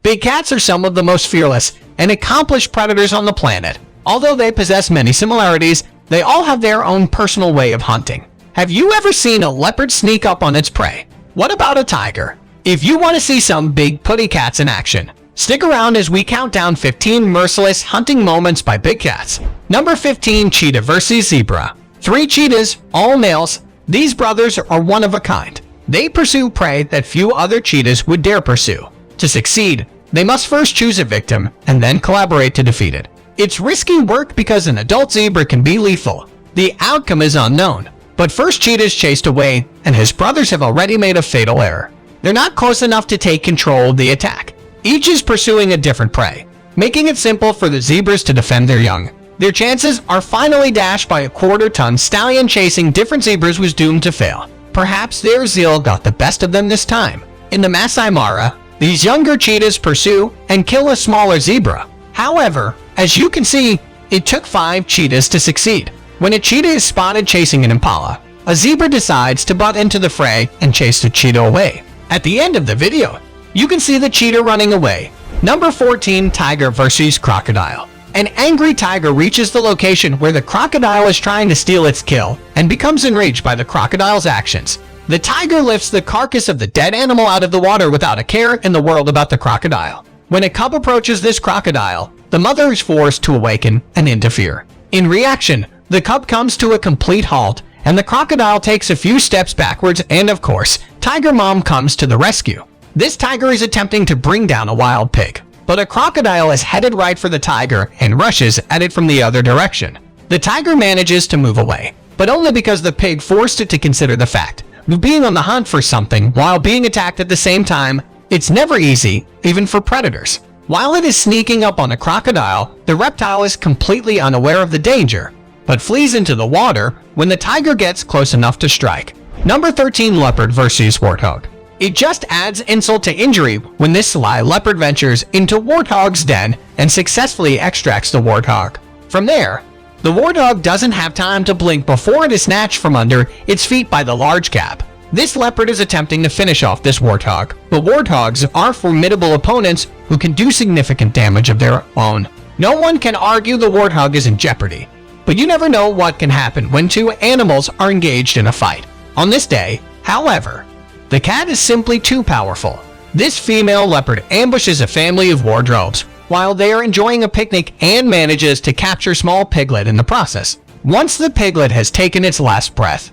Big cats are some of the most fearless and accomplished predators on the planet. Although they possess many similarities, they all have their own personal way of hunting. Have you ever seen a leopard sneak up on its prey? What about a tiger? If you want to see some big putty cats in action, stick around as we count down 15 merciless hunting moments by big cats. Number 15. Cheetah vs. Zebra. 3 cheetahs, all males. These brothers are one of a kind. They pursue prey that few other cheetahs would dare pursue. To succeed, they must first choose a victim and then collaborate to defeat it. It's risky work because an adult zebra can be lethal. The outcome is unknown. But first cheetah is chased away, and his brothers have already made a fatal error. They're not close enough to take control of the attack. Each is pursuing a different prey, making it simple for the zebras to defend their young. Their chances are finally dashed by a quarter-ton stallion chasing different zebras was doomed to fail. Perhaps their zeal got the best of them this time. In the Masai Mara, these younger cheetahs pursue and kill a smaller zebra. However, as you can see, it took 5 cheetahs to succeed. When a cheetah is spotted chasing an impala, a zebra decides to butt into the fray and chase the cheetah away. At the end of the video, you can see the cheetah running away. Number 14. Tiger vs. Crocodile. An angry tiger reaches the location where the crocodile is trying to steal its kill and becomes enraged by the crocodile's actions. The tiger lifts the carcass of the dead animal out of the water without a care in the world about the crocodile. When a cub approaches this crocodile, the mother is forced to awaken and interfere. In reaction, the cub comes to a complete halt, and the crocodile takes a few steps backwards, and of course, Tiger Mom comes to the rescue. This tiger is attempting to bring down a wild pig, but a crocodile is headed right for the tiger and rushes at it from the other direction. The tiger manages to move away, but only because the pig forced it to consider the fact of being on the hunt for something while being attacked at the same time. It's never easy, even for predators. While it is sneaking up on a crocodile, the reptile is completely unaware of the danger, but flees into the water when the tiger gets close enough to strike. Number 13. Leopard vs. Warthog. It just adds insult to injury when this sly leopard ventures into Warthog's den and successfully extracts the warthog. From there, the warthog doesn't have time to blink before it is snatched from under its feet by the large cat. This leopard is attempting to finish off this warthog, but warthogs are formidable opponents who can do significant damage of their own. No one can argue the warthog is in jeopardy, but you never know what can happen when 2 animals are engaged in a fight. On this day, however, the cat is simply too powerful. This female leopard ambushes a family of wardrobes while they are enjoying a picnic and manages to capture small piglet in the process. Once the piglet has taken its last breath,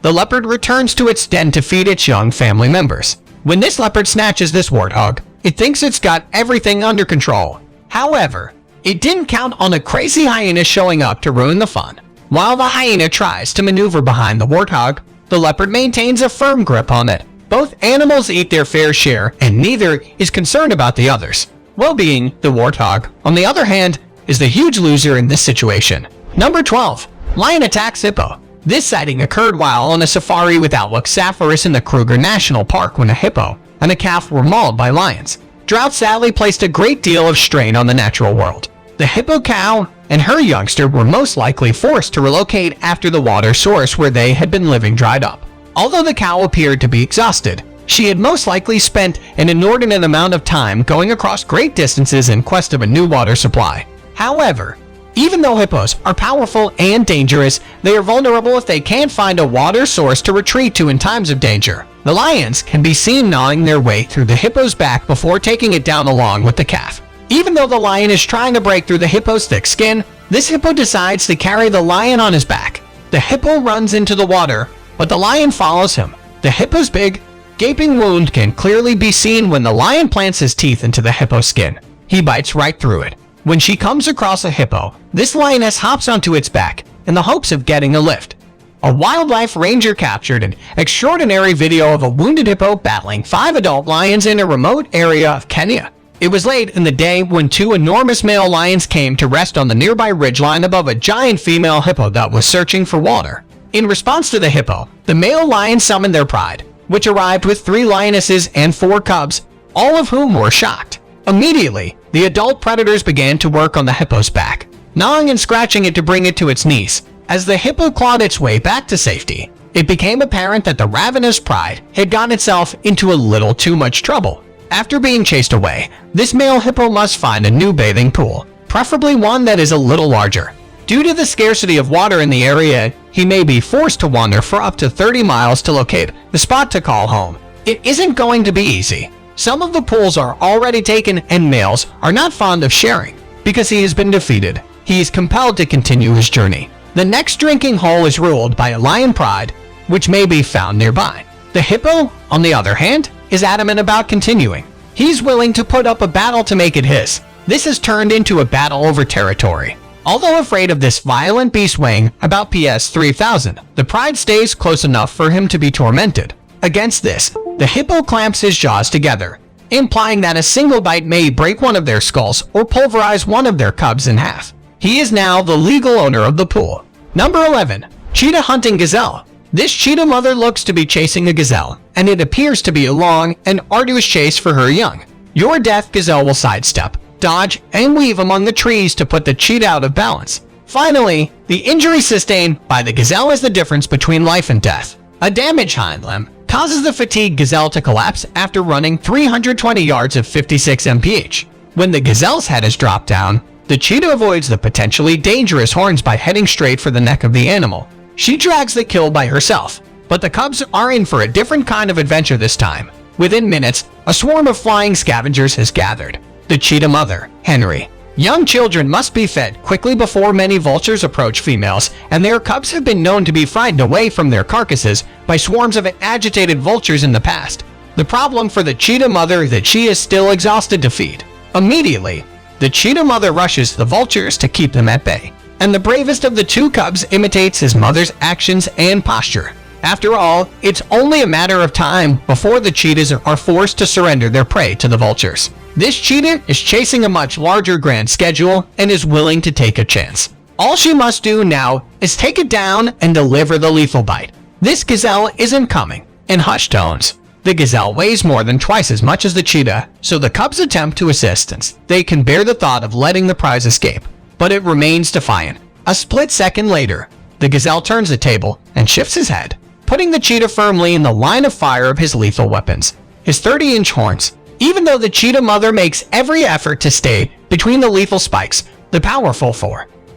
the leopard returns to its den to feed its young family members. When this leopard snatches this warthog, it thinks it's got everything under control. However, it didn't count on a crazy hyena showing up to ruin the fun. While the hyena tries to maneuver behind the warthog, the leopard maintains a firm grip on it. Both animals eat their fair share, and neither is concerned about the other's well-being. The warthog, on the other hand, is the huge loser in this situation. Number 12. Lion attacks hippo. This sighting occurred while on a safari with Outlook Safaris in the Kruger National Park when a hippo and a calf were mauled by lions. Drought sadly placed a great deal of strain on the natural world. The hippo cow and her youngster were most likely forced to relocate after the water source where they had been living dried up. Although the cow appeared to be exhausted, she had most likely spent an inordinate amount of time going across great distances in quest of a new water supply. However, even though hippos are powerful and dangerous, they are vulnerable if they can't find a water source to retreat to in times of danger. The lions can be seen gnawing their way through the hippo's back before taking it down along with the calf. Even though the lion is trying to break through the hippo's thick skin, this hippo decides to carry the lion on his back. The hippo runs into the water, but the lion follows him. The hippo's big, gaping wound can clearly be seen when the lion plants his teeth into the hippo's skin. He bites right through it. When she comes across a hippo, this lioness hops onto its back in the hopes of getting a lift. A wildlife ranger captured an extraordinary video of a wounded hippo battling 5 adult lions in a remote area of Kenya. It was late in the day when 2 enormous male lions came to rest on the nearby ridgeline above a giant female hippo that was searching for water. In response to the hippo, the male lions summoned their pride, which arrived with 3 lionesses and 4 cubs, all of whom were shocked. Immediately, the adult predators began to work on the hippo's back, gnawing and scratching it to bring it to its knees. As the hippo clawed its way back to safety, it became apparent that the ravenous pride had gotten itself into a little too much trouble. After being chased away, this male hippo must find a new bathing pool, preferably one that is a little larger. Due to the scarcity of water in the area, he may be forced to wander for up to 30 miles to locate the spot to call home. It isn't going to be easy. Some of the pools are already taken and males are not fond of sharing. Because he has been defeated, he is compelled to continue his journey. The next drinking hole is ruled by a lion pride, which may be found nearby. The hippo, on the other hand, is adamant about continuing. He's willing to put up a battle to make it his. This has turned into a battle over territory. Although afraid of this violent beast weighing about PS 3000, the pride stays close enough for him to be tormented. Against this, the hippo clamps his jaws together, implying that a single bite may break one of their skulls or pulverize one of their cubs in half. He is now the legal owner of the pool. Number 11. Cheetah hunting gazelle. This cheetah mother looks to be chasing a gazelle, and it appears to be a long and arduous chase for her young. Your death gazelle will sidestep, dodge, and weave among the trees to put the cheetah out of balance. Finally, the injury sustained by the gazelle is the difference between life and death. A damaged hind limb causes the fatigued gazelle to collapse after running 320 yards at 56 mph. When the gazelle's head is dropped down, the cheetah avoids the potentially dangerous horns by heading straight for the neck of the animal. She drags the kill by herself, but the cubs are in for a different kind of adventure this time. Within minutes, a swarm of flying scavengers has gathered. The cheetah mother, Henry. Young children must be fed quickly before many vultures approach females, and their cubs have been known to be frightened away from their carcasses by swarms of agitated vultures in the past. The problem for the cheetah mother is that she is still exhausted to feed. Immediately, the cheetah mother rushes the vultures to keep them at bay, and the bravest of the two cubs imitates his mother's actions and posture. After all, it's only a matter of time before the cheetahs are forced to surrender their prey to the vultures. This cheetah is chasing a much larger grand schedule and is willing to take a chance. All she must do now is take it down and deliver the lethal bite. This gazelle isn't coming. In hushed tones, the gazelle weighs more than twice as much as the cheetah, so the cubs attempt to assist. They can bear the thought of letting the prize escape, but it remains defiant. A split second later, the gazelle turns the table and shifts his head, putting the cheetah firmly in the line of fire of his lethal weapons, his 30-inch horns. Even though the cheetah mother makes every effort to stay between the lethal spikes, the powerful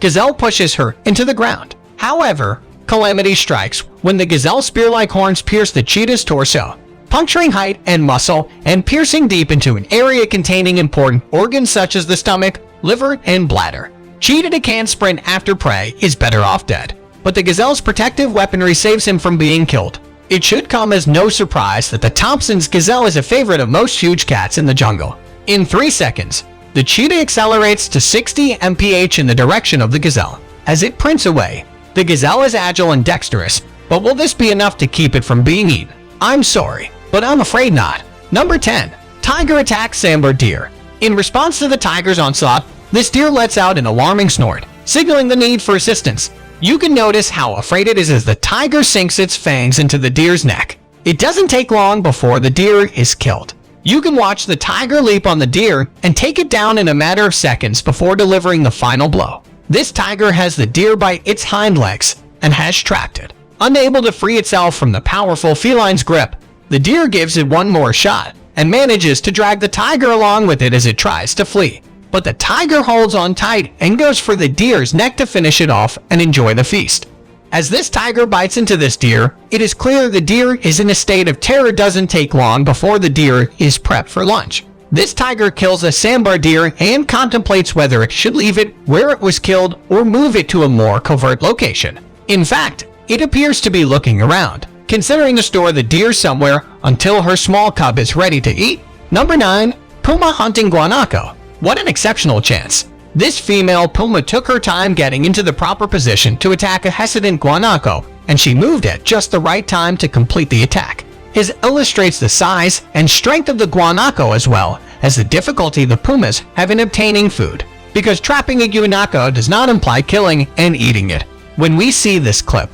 gazelle pushes her into the ground. However, calamity strikes when the gazelle's spear-like horns pierce the cheetah's torso, puncturing height and muscle and piercing deep into an area containing important organs such as the stomach, liver, and bladder. Cheetah that can't sprint after prey is better off dead, but the gazelle's protective weaponry saves him from being killed. It should come as no surprise that the Thompson's gazelle is a favorite of most huge cats in the jungle. In 3 seconds, the cheetah accelerates to 60 mph in the direction of the gazelle. As it prints away, the gazelle is agile and dexterous, but will this be enough to keep it from being eaten? I'm sorry, but I'm afraid not. Number 10. Tiger attacks sambar deer. In response to the tiger's onslaught, this deer lets out an alarming snort, signaling the need for assistance. You can notice how afraid it is as the tiger sinks its fangs into the deer's neck. It doesn't take long before the deer is killed. You can watch the tiger leap on the deer and take it down in a matter of seconds before delivering the final blow. This tiger has the deer by its hind legs and has trapped it. Unable to free itself from the powerful feline's grip, the deer gives it one more shot and manages to drag the tiger along with it as it tries to flee. But the tiger holds on tight and goes for the deer's neck to finish it off and enjoy the feast. As this tiger bites into this deer, it is clear the deer is in a state of terror. Doesn't take long before the deer is prepped for lunch. This tiger kills a sambar deer and contemplates whether it should leave it where it was killed or move it to a more covert location. In fact, it appears to be looking around, considering to store the deer somewhere until her small cub is ready to eat. Number 9. Puma hunting guanaco. What an exceptional chance. This female puma took her time getting into the proper position to attack a hesitant guanaco, and she moved at just the right time to complete the attack. This illustrates the size and strength of the guanaco as well as the difficulty the pumas have in obtaining food, because trapping a guanaco does not imply killing and eating it. When we see this clip,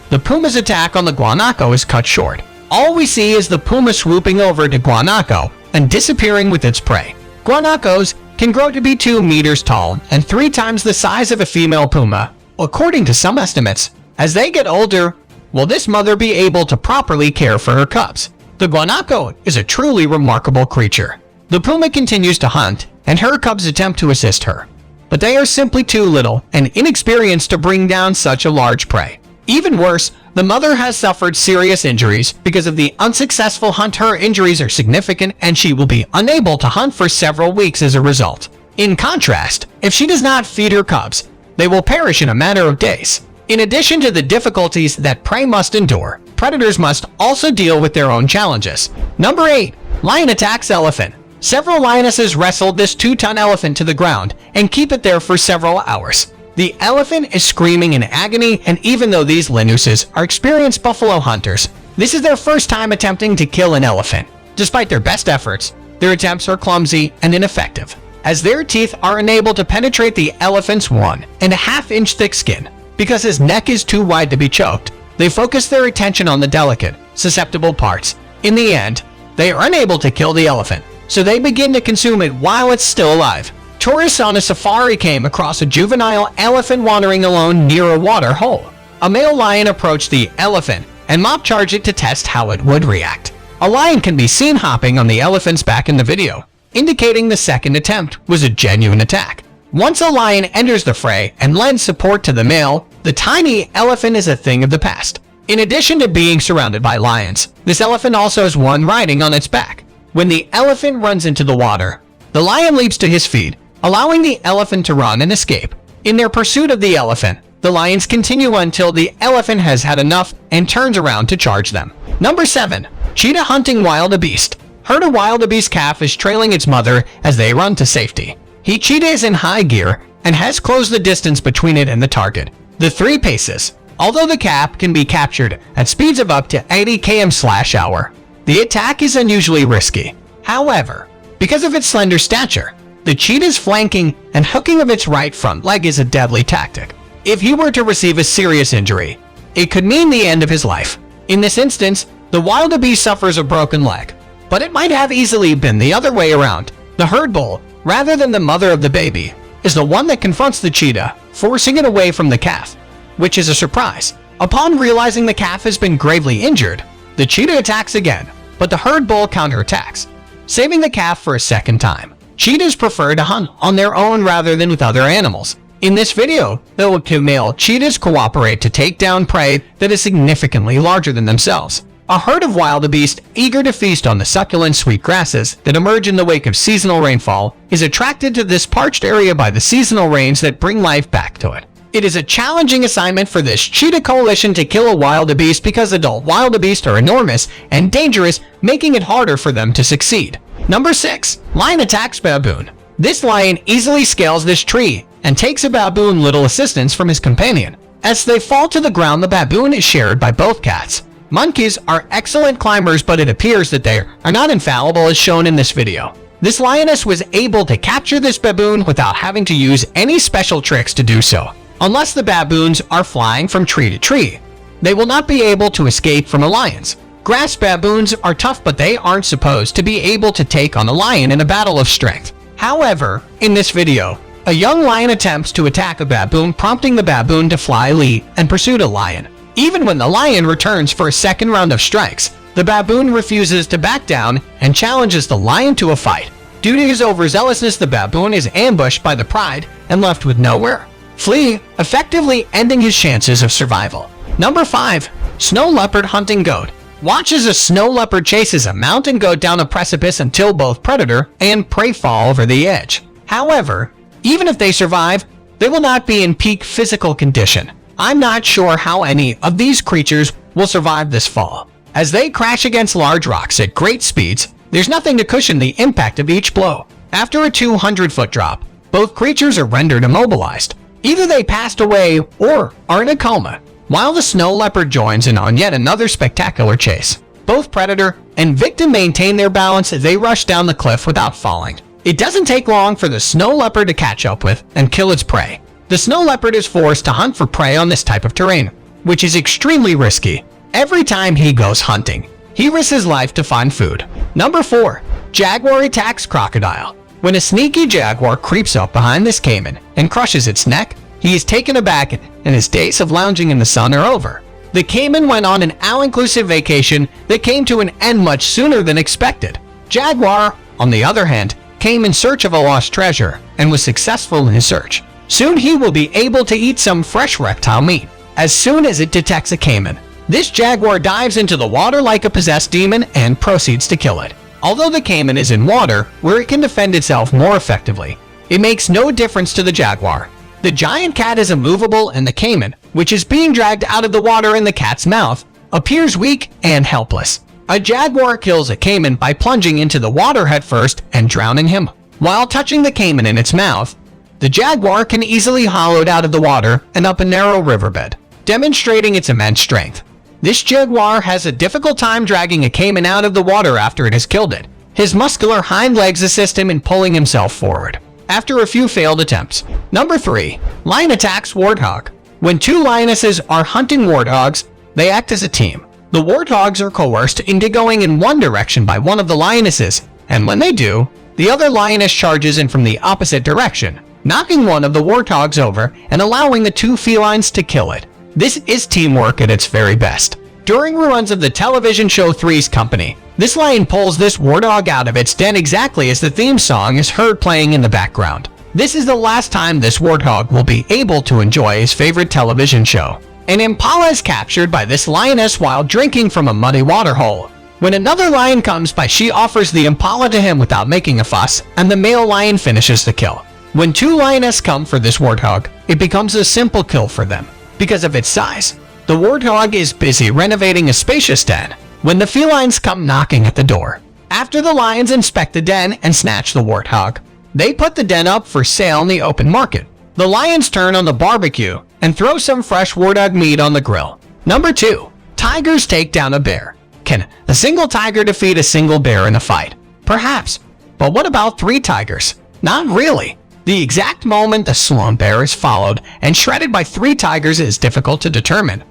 the puma's attack on the guanaco is cut short. All we see is the puma swooping over to guanaco and disappearing with its prey. Guanacos can grow to be 2 meters tall and 3 times the size of a female puma, according to some estimates. As they get older, will this mother be able to properly care for her cubs? The guanaco is a truly remarkable creature. The puma continues to hunt, and her cubs attempt to assist her. But they are simply too little and inexperienced to bring down such a large prey. Even worse, the mother has suffered serious injuries because of the unsuccessful hunt. Her injuries are significant and she will be unable to hunt for several weeks as a result. In contrast, if she does not feed her cubs, they will perish in a matter of days. In addition to the difficulties that prey must endure, predators must also deal with their own challenges. Number 8. Lion attacks elephant. Several lionesses wrestled this 2-ton elephant to the ground and keep it there for several hours. The elephant is screaming in agony, and even though these lionesses are experienced buffalo hunters, this is their first time attempting to kill an elephant. Despite their best efforts, their attempts are clumsy and ineffective, as their teeth are unable to penetrate the elephant's 1.5-inch thick skin. Because his neck is too wide to be choked, they focus their attention on the delicate, susceptible parts. In the end, they are unable to kill the elephant, so they begin to consume it while it's still alive. Tourists on a safari came across a juvenile elephant wandering alone near a water hole. A male lion approached the elephant and mob-charged it to test how it would react. A lion can be seen hopping on the elephant's back in the video, indicating the second attempt was a genuine attack. Once a lion enters the fray and lends support to the male, the tiny elephant is a thing of the past. In addition to being surrounded by lions, this elephant also has one riding on its back. When the elephant runs into the water, the lion leaps to his feet, allowing the elephant to run and escape. In their pursuit of the elephant, the lions continue until the elephant has had enough and turns around to charge them. Number 7. Cheetah hunting wildebeest. Herd of wildebeest calf is trailing its mother as they run to safety. He cheetah is in high gear and has closed the distance between it and the target. The 3 paces. Although the calf can be captured at speeds of up to 80 km/h, the attack is unusually risky. However, because of its slender stature, the cheetah's flanking and hooking of its right front leg is a deadly tactic. If he were to receive a serious injury, it could mean the end of his life. In this instance, the wildebeest suffers a broken leg, but it might have easily been the other way around. The herd bull, rather than the mother of the baby, is the one that confronts the cheetah, forcing it away from the calf, which is a surprise. Upon realizing the calf has been gravely injured, the cheetah attacks again, but the herd bull counterattacks, saving the calf for a second time. Cheetahs prefer to hunt on their own rather than with other animals. In this video, the 2 male cheetahs cooperate to take down prey that is significantly larger than themselves. A herd of wildebeest, eager to feast on the succulent sweet grasses that emerge in the wake of seasonal rainfall, is attracted to this parched area by the seasonal rains that bring life back to it. It is a challenging assignment for this cheetah coalition to kill a wildebeest because adult wildebeest are enormous and dangerous, making it harder for them to succeed. Number 6. Lion attacks baboon. This lion easily scales this tree and takes a baboon little assistance from his companion. As they fall to the ground, the baboon is shared by both cats. Monkeys are excellent climbers, but it appears that they are not infallible as shown in this video. This lioness was able to capture this baboon without having to use any special tricks to do so. Unless the baboons are flying from tree to tree, they will not be able to escape from the lions. Grass baboons are tough, but they aren't supposed to be able to take on a lion in a battle of strength. However, in this video, a young lion attempts to attack a baboon, prompting the baboon to fly lead and pursue the lion. Even when the lion returns for a second round of strikes, the baboon refuses to back down and challenges the lion to a fight. Due to his overzealousness, the baboon is ambushed by the pride and left with nowhere flee, effectively ending his chances of survival. Number 5. Snow leopard hunting goat. Watch as a snow leopard chases a mountain goat down a precipice until both predator and prey fall over the edge. However, even if they survive, they will not be in peak physical condition. I'm not sure how any of these creatures will survive this fall. As they crash against large rocks at great speeds, there's nothing to cushion the impact of each blow. After a 200-foot drop, both creatures are rendered immobilized. Either they passed away or are in a coma, while the snow leopard joins in on yet another spectacular chase. Both predator and victim maintain their balance as they rush down the cliff without falling. It doesn't take long for the snow leopard to catch up with and kill its prey. The snow leopard is forced to hunt for prey on this type of terrain, which is extremely risky. Every time he goes hunting, he risks his life to find food. Number 4. Jaguar attacks crocodile. When a sneaky jaguar creeps up behind this caiman and crushes its neck, he is taken aback and his days of lounging in the sun are over. The caiman went on an all-inclusive vacation that came to an end much sooner than expected. Jaguar on the other hand, came in search of a lost treasure and was successful in his search. Soon he will be able to eat some fresh reptile meat. As soon as it detects a caiman, this jaguar dives into the water like a possessed demon and proceeds to kill it. Although the caiman is in water, where it can defend itself more effectively, it makes no difference to the jaguar. The giant cat is immovable and the caiman, which is being dragged out of the water in the cat's mouth, appears weak and helpless. A jaguar kills a caiman by plunging into the water headfirst and drowning him. While touching the caiman in its mouth, the jaguar can easily hollowed out of the water and up a narrow riverbed, demonstrating its immense strength. This jaguar has a difficult time dragging a caiman out of the water after it has killed it. His muscular hind legs assist him in pulling himself forward after a few failed attempts. Number 3. Lion attacks warthog. When two lionesses are hunting warthogs, they act as a team. The warthogs are coerced into going in one direction by one of the lionesses, and when they do, the other lioness charges in from the opposite direction, knocking one of the warthogs over and allowing the two felines to kill it. This is teamwork at its very best. During reruns of the television show Three's Company, this lion pulls this warthog out of its den exactly as the theme song is heard playing in the background. This is the last time this warthog will be able to enjoy his favorite television show. An impala is captured by this lioness while drinking from a muddy water hole. When another lion comes by, she offers the impala to him without making a fuss, and the male lion finishes the kill. When two lionesses come for this warthog, it becomes a simple kill for them. Because of its size, the warthog is busy renovating a spacious den when the felines come knocking at the door. After the lions inspect the den and snatch the warthog, they put the den up for sale in the open market. The lions turn on the barbecue and throw some fresh warthog meat on the grill. Number 2. Tigers take down a bear. Can a single tiger defeat a single bear in a fight? Perhaps. But what about 3 tigers? Not really. The exact moment the slum bear is followed and shredded by 3 tigers is difficult to determine.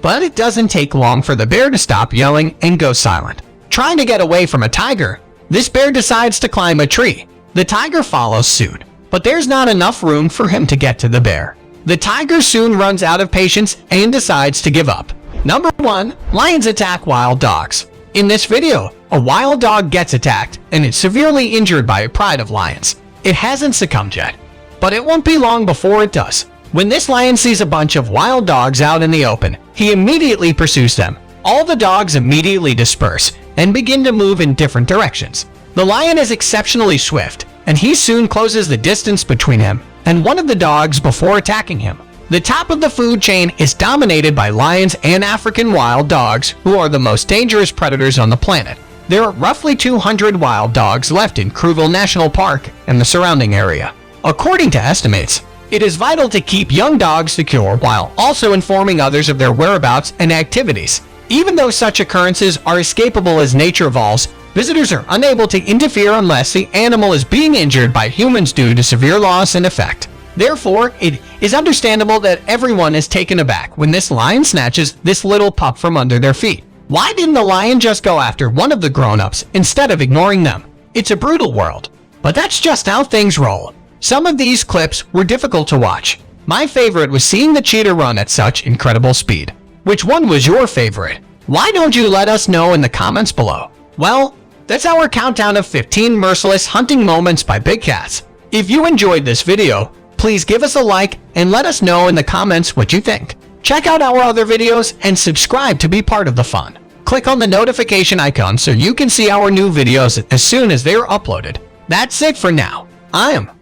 But it doesn't take long for the bear to stop yelling and go silent. Trying to get away from a tiger, this bear decides to climb a tree. The tiger follows suit, but there's not enough room for him to get to the bear. The tiger soon runs out of patience and decides to give up. Number 1. Lions attack wild dogs. In this video, a wild dog gets attacked and is severely injured by a pride of lions. It hasn't succumbed yet, but it won't be long before it does. When this lion sees a bunch of wild dogs out in the open, he immediately pursues them. All the dogs immediately disperse and begin to move in different directions. The lion is exceptionally swift, and he soon closes the distance between him and one of the dogs before attacking him. The top of the food chain is dominated by lions and African wild dogs, who are the most dangerous predators on the planet. There are roughly 200 wild dogs left in Cruville National Park and the surrounding area. According to estimates, it is vital to keep young dogs secure while also informing others of their whereabouts and activities. Even though such occurrences are escapable as nature evolves, visitors are unable to interfere unless the animal is being injured by humans due to severe loss and effect. Therefore, it is understandable that everyone is taken aback when this lion snatches this little pup from under their feet. Why didn't the lion just go after one of the grown-ups instead of ignoring them? It's a brutal world, but that's just how things roll. Some of these clips were difficult to watch. My favorite was seeing the cheetah run at such incredible speed. Which one was your favorite? Why don't you let us know in the comments below? Well, that's our countdown of 15 merciless hunting moments by big cats. If you enjoyed this video, please give us a like and let us know in the comments what you think. Check out our other videos and subscribe to be part of the fun. Click on the notification icon so you can see our new videos as soon as they are uploaded. That's it for now. I am